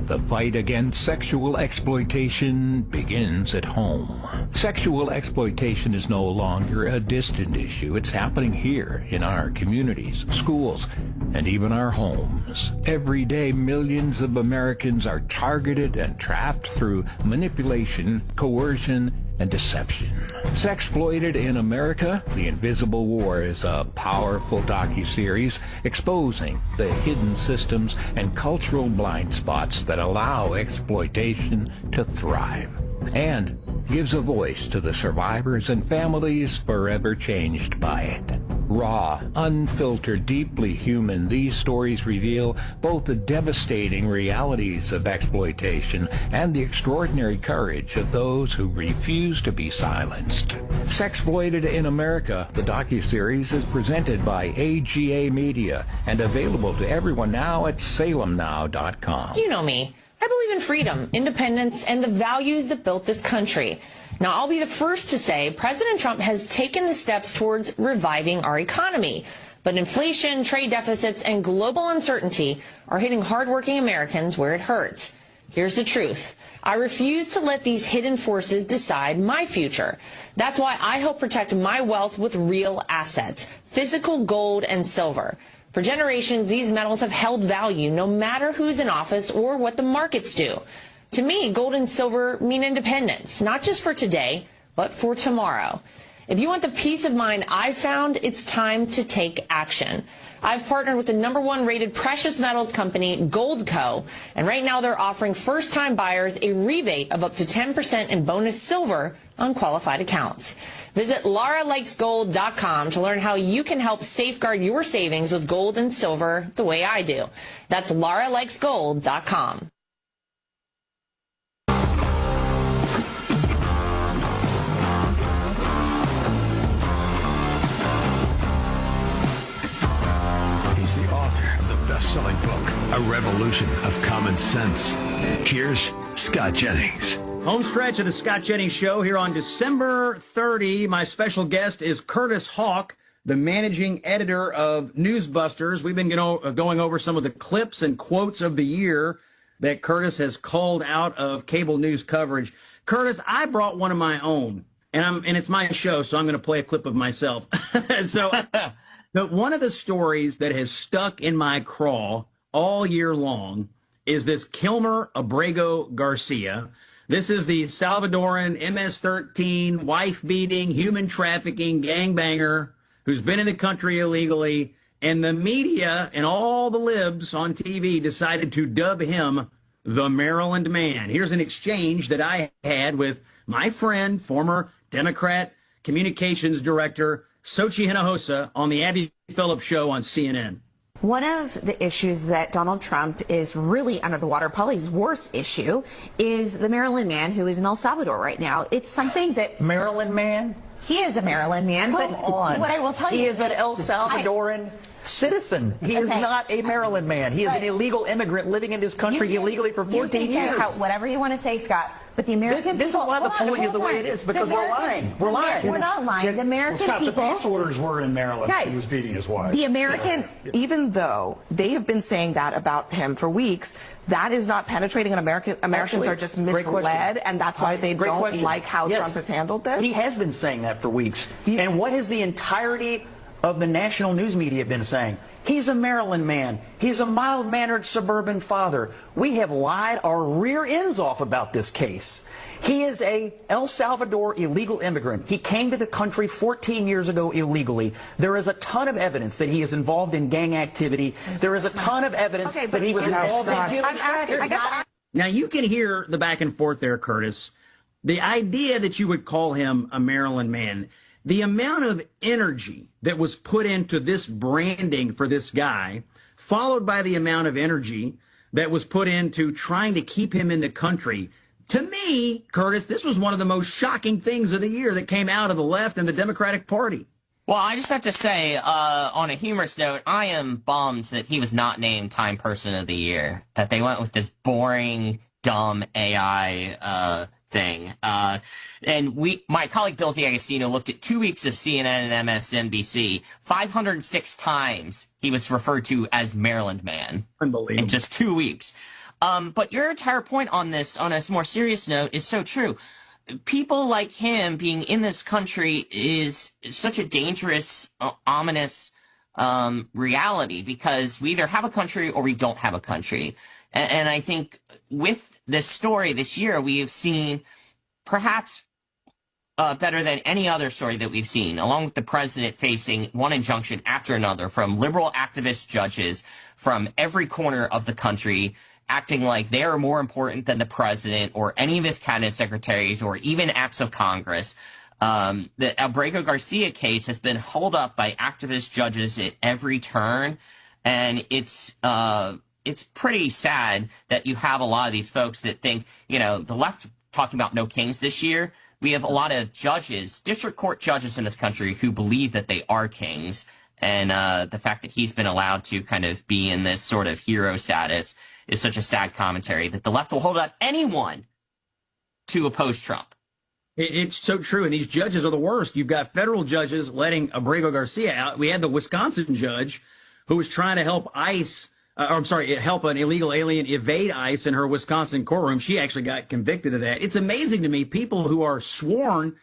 The fight against sexual exploitation begins at home. Sexual exploitation is no longer a distant issue. It's happening here in our communities, schools, and even our homes. Every day, millions of Americans are targeted and trapped through manipulation, coercion, and deception. Sexploited in America, The Invisible War is a powerful docuseries exposing the hidden systems and cultural blind spots that allow exploitation to thrive. And gives a voice to the survivors and families forever changed by it. Raw, unfiltered, deeply human, these stories reveal both the devastating realities of exploitation and the extraordinary courage of those who refuse to be silenced. Sexploited in America, the docuseries is presented by AGA Media and available to everyone now at salemnow.com. You know me. I believe in freedom, independence, and the values that built this country. Now, I'll be the first to say President Trump has taken the steps towards reviving our economy. But inflation, trade deficits, and global uncertainty are hitting hardworking Americans where it hurts. Here's the truth. I refuse to let these hidden forces decide my future. That's why I help protect my wealth with real assets, physical gold and silver. For generations, these metals have held value no matter who's in office or what the markets do. To me, gold and silver mean independence, not just for today, but for tomorrow. If you want the peace of mind I've found, it's time to take action. I've partnered with the #1 rated precious metals company, Goldco, and right now they're offering first-time buyers a rebate of up to 10% in bonus silver on qualified accounts. Visit LaraLikesGold.com to learn how you can help safeguard your savings with gold and silver the way I do. That's LaraLikesGold.com. He's the author of the best-selling book, A Revolution of Common Sense. Here's Scott Jennings. Home stretch of the Scott Jennings Show here on December 30. My special guest is Curtis Hawk, the managing editor of Newsbusters. We've been going over some of the clips and quotes of the year that Curtis has called out of cable news coverage. Curtis, I brought one of my own, and it's my show, so I'm going to play a clip of myself. But one of the stories that has stuck in my craw all year long is this Kilmer Abrego Garcia. This is the Salvadoran MS-13, wife-beating, human trafficking gangbanger who's been in the country illegally, and the media and all the libs on TV decided to dub him the Maryland Man. Here's an exchange that I had with my friend, former Democrat communications director, Xochitl Hinojosa, on the Abby Phillips Show on CNN. One of the issues that Donald Trump is really under the water, probably his worst issue, is the Maryland Man who is in El Salvador right now. It's something that... Maryland Man? He is a Maryland Man. Come on. What I will tell you... He is an El Salvadoran citizen. He is not a Maryland man. He is an illegal immigrant living in this country illegally for 14 years. Whatever you want to say, Scott, but the American this people... is why the polling is the way it is, because we're lying. We're lying. We're not lying. The American Scott, people... the peace orders were in Maryland. Okay. He was beating his wife. The American... Even though they have been saying that about him for weeks, that is not penetrating in America. Americans are just misled, and that's why they don't like how Trump has handled this. He has been saying that for weeks. And what has the entirety of the national news media been saying? He's a Maryland man. He's a mild-mannered suburban father. We have lied our rear ends off about this case. He is a El Salvador illegal immigrant. He came to the country 14 years ago illegally. There is a ton of evidence that he is involved in gang activity. There is a ton of evidence that he was involved in human trafficking. Now, you can hear the back and forth there, Curtis. The idea that you would call him a Maryland Man, the amount of energy that was put into this branding for this guy, followed by the amount of energy that was put into trying to keep him in the country. To me, Curtis, this was one of the most shocking things of the year that came out of the left and the Democratic Party. Well, I just have to say, on a humorous note, I am bummed that he was not named Time Person of the Year, that they went with this boring, dumb AI thing. And my colleague Bill D'Agostino looked at 2 weeks of CNN and MSNBC. 506 times he was referred to as Maryland Man. Unbelievable. In just 2 weeks. But your entire point on this, on a more serious note, is so true. People like him being in this country is such a dangerous, ominous reality, because we either have a country or we don't have a country. And I think with this story this year, we have seen perhaps better than any other story that we've seen, along with the president facing one injunction after another from liberal activist judges from every corner of the country. acting like they are more important than the president or any of his cabinet secretaries or even acts of Congress. The Abrego Garcia case has been held up by activist judges at every turn, and it's pretty sad that you have a lot of these folks that think, the left talking about no kings this year. We have a lot of judges, district court judges in this country who believe that they are kings. And the fact that he's been allowed to kind of be in this sort of hero status is such a sad commentary that the left will hold up anyone to oppose Trump. It's so true. And these judges are the worst. You've got federal judges letting Abrego Garcia out. We had the Wisconsin judge who was trying to help help an illegal alien evade ICE in her Wisconsin courtroom. She actually got convicted of that. It's amazing to me, people who are sworn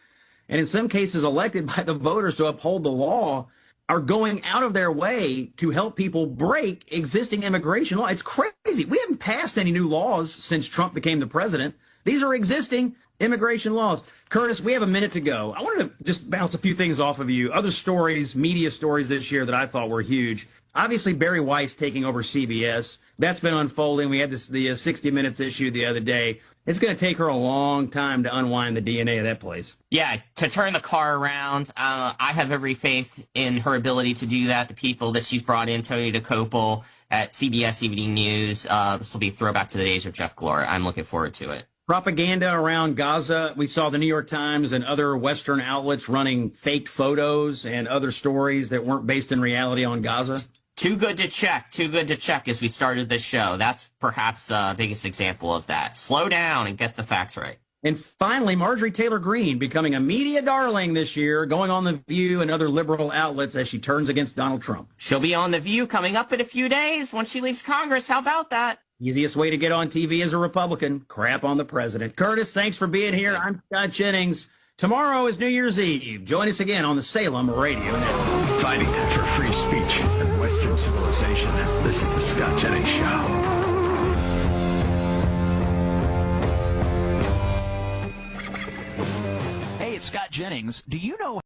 and in some cases elected by the voters to uphold the law are going out of their way to help people break existing immigration law. It's crazy. We haven't passed any new laws since Trump became the president. These are existing immigration laws. Curtis, we have a minute to go. I wanted to just bounce a few things off of you. Other stories, media stories this year that I thought were huge. Obviously, Barry Weiss taking over CBS. That's been unfolding. We had the 60 Minutes issue the other day. It's going to take her a long time to unwind the DNA of that place. Yeah, to turn the car around. I have every faith in her ability to do that. The people that she's brought in, Tony DeCopel at CBS Evening News. This will be a throwback to the days of Jeff Glor. I'm looking forward to it. Propaganda around Gaza. We saw the New York Times and other Western outlets running fake photos and other stories that weren't based in reality on Gaza. Too good to check as we started this show. That's perhaps the biggest example of that. Slow down and get the facts right. And finally, Marjorie Taylor Greene becoming a media darling this year, going on The View and other liberal outlets as she turns against Donald Trump. She'll be on The View coming up in a few days when she leaves Congress. How about that? Easiest way to get on TV as a Republican, crap on the president. Curtis, thanks for being here. I'm Scott Jennings. Tomorrow is New Year's Eve. Join us again on the Salem Radio Network. Fighting for free speech and Western civilization. This is the Scott Jennings Show. Hey, it's Scott Jennings. Do you know